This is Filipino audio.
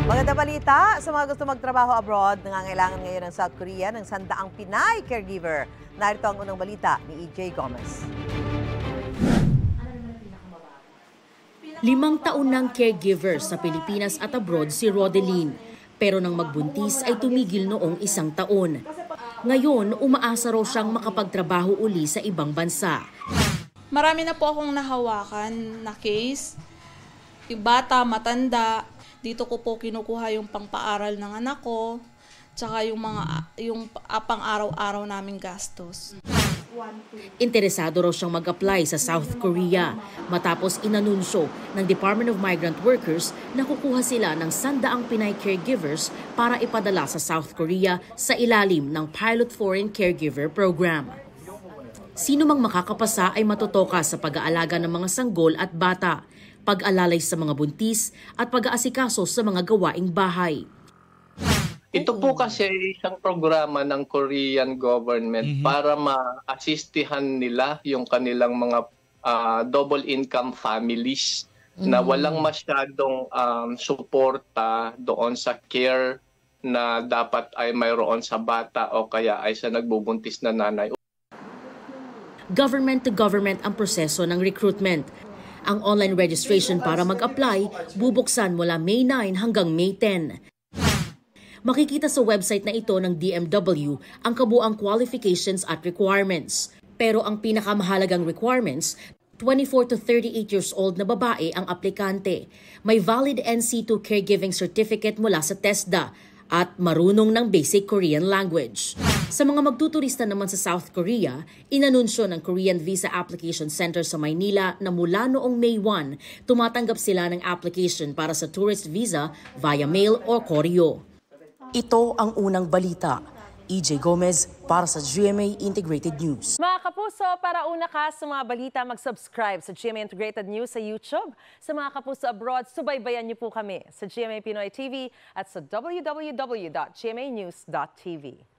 Magandang balita sa mga gusto magtrabaho abroad. Nangangailangan ngayon ng South Korea ng 100 Pinay caregiver. Narito ang unang balita ni EJ Gomez. 5 taon ng caregiver sa Pilipinas at abroad si Rodeline. Pero nang magbuntis ay tumigil noong 1 taon. Ngayon, umaasa raw siyang makapagtrabaho uli sa ibang bansa. Marami na po akong nahawakan na case. Yung bata, matanda. Dito ko po kinukuha yung pangpaaral ng anak ko, tsaka yung pang-araw-araw naming gastos. Interesado raw siyang mag-apply sa South Korea matapos inanunsyo ng Department of Migrant Workers na kukuha sila ng 100 Pinay caregivers para ipadala sa South Korea sa ilalim ng Pilot Foreign Caregiver Program. Sino mang makakapasa ay matutoka sa pag-aalaga ng mga sanggol at bata, pag-alalay sa mga buntis at pag-aasikaso sa mga gawaing bahay. Ito po kasi isang programa ng Korean government para ma-assistihan nila yung kanilang mga double income families na walang masyadong suporta doon sa care na dapat ay mayroon sa bata o kaya ay sa nagbubuntis na nanay. Government to government ang proseso ng recruitment. Ang online registration para mag-apply bubuksan mula May 9 hanggang May 10. Makikita sa website na ito ng DMW ang kabuang qualifications at requirements. Pero ang pinakamahalagang requirements, 24 to 38 years old na babae ang aplikante. May valid NC2 caregiving certificate mula sa TESDA at marunong ng basic Korean language. Sa mga magtuturista naman sa South Korea, inanunsyo ng Korean Visa Application Center sa Maynila na mula noong May 1, tumatanggap sila ng application para sa tourist visa via mail or koryo. Ito ang unang balita. EJ Gomez para sa GMA Integrated News. Mga kapuso, para una ka sa mga balita, mag-subscribe sa GMA Integrated News sa YouTube. Sa mga kapuso abroad, subaybayan niyo po kami sa GMA Pinoy TV at sa www.gmanews.tv.